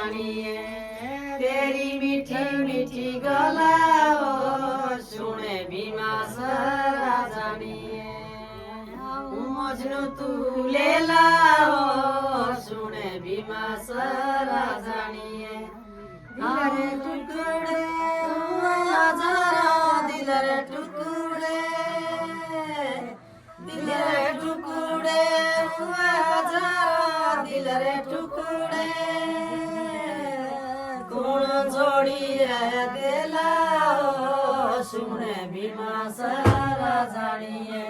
जानिए तेरी मीठी मीठी गला सुने भीमा सारा जानिए मजनू तू लेला सुने भीमा सारा जानिए दिलरे टुकड़े दिलरे टुकड़े दिलरे टुकड़े दिलरे टुकड़े कौन जोड़िए दिला सुने भीमा सारा जानिए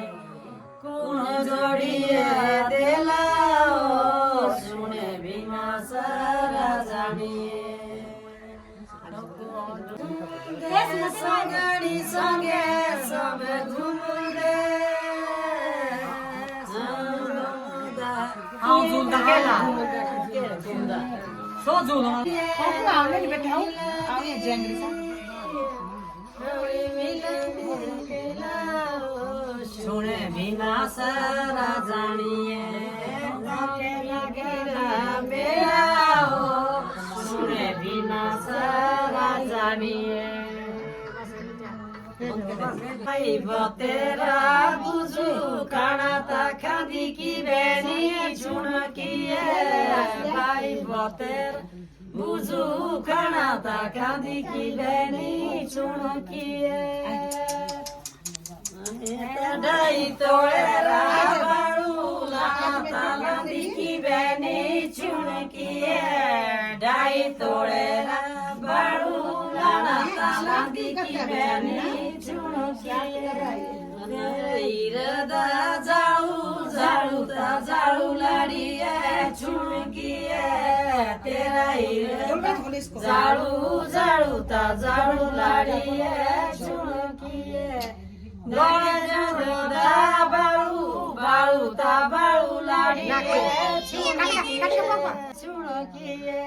कौन जोड़िए दिला सुने भीमा सारा जानिए संगड़ी संगे सब घूमदे सुने भीमा सारा जानिए मेरा सुने भीमा सारा जानिए तेरा बुझू खाना ता खादी की बेनी चुन किए भाई बतेर बुझू खाना ता खादी की बेनी चुन किए ढाई तोड़ेरा बाड़ू लाता लादी की बेनी चुन किए ढाई तोड़ेरा बाड़ू लाता लादी की बेनी चुन किए इरदा जाऊ जाड़ू ता जाड़ू लाड़िए चुन किए तेरा जाड़ू जाड़ू ता जाड़ू लाड़िए चुन किए बाळू बाळू ता बाळू लाड़िए चुन किए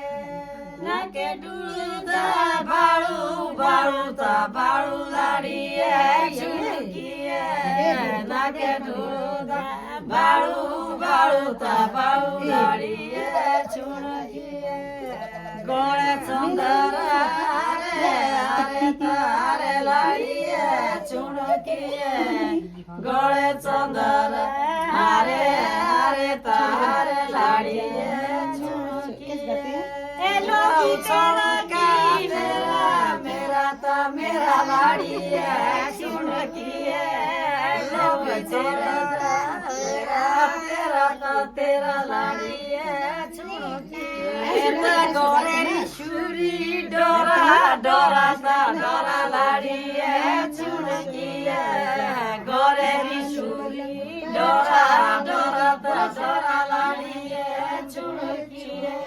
नाके डुलदा बाळू बाळू ता बाळू लाड़िए चुन किए नाके डुलदा बाळू बाळू ता बाळू लाड़िए चुन किए गोळे चंदरा अरे तारे लाड़िए चुन किए गोळे चंदर अरे अरे तारे लाड़िए चुन किए मेरा मेरा ता मेरा लाड़िए चुन किए तेरा तेरा ता तेरा लाड़िए चुन किए गोरे शुरी डोरा डोरा ता डोरा लाड़िए चुन किए गोरे शुरी डोरा डोरा ता डोरा लाड़िए चुन किए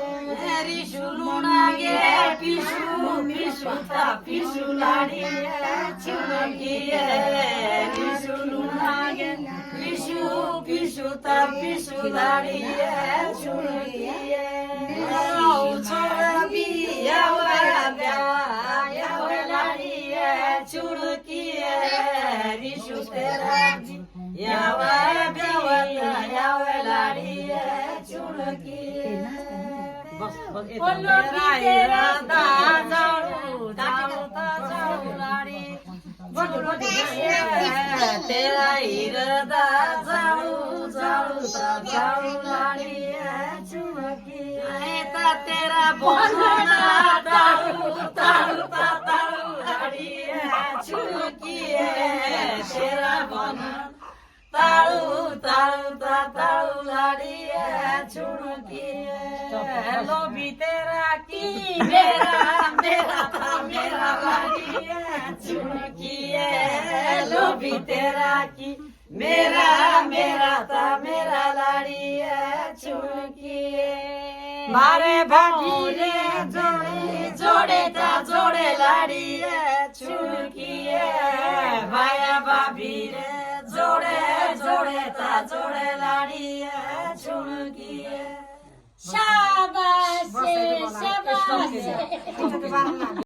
लुनागे पिशु पिशु ता पिशु लाड़िए चुन किए पिशु लुनागे पिशु पिशु ता पिशु लाड़िए चुन किए चुन किए रिशु तेरा यावे बेवला यावे लाड़िए चुन किए तेरा जाड़ू जाड़ू ता जाड़ू लाड़ी तेरा इरदा जाड़ू जाड़ू ता जाड़ू लाड़िए चुन किए तेरा बोलना ताड़ू ताड़ू ता ताड़ू लाड़िए चुन किए तेरा बन ताड़ू ताड़ू ता ताड़ू लाड़िए चुन किए लोभी तेरा की मेरा मेरा था मेरा लाड़िए चुन किए लोभी तेरा की मेरा मेरा था मेरा लाड़िए चुन किए मारे भाभी जोड़े जोड़े ता जोड़े लाड़िए चुन किए भाया भाभी रे जोड़े जोड़े ता जोड़े लाड़िए चुन किए शाबाश शाबाश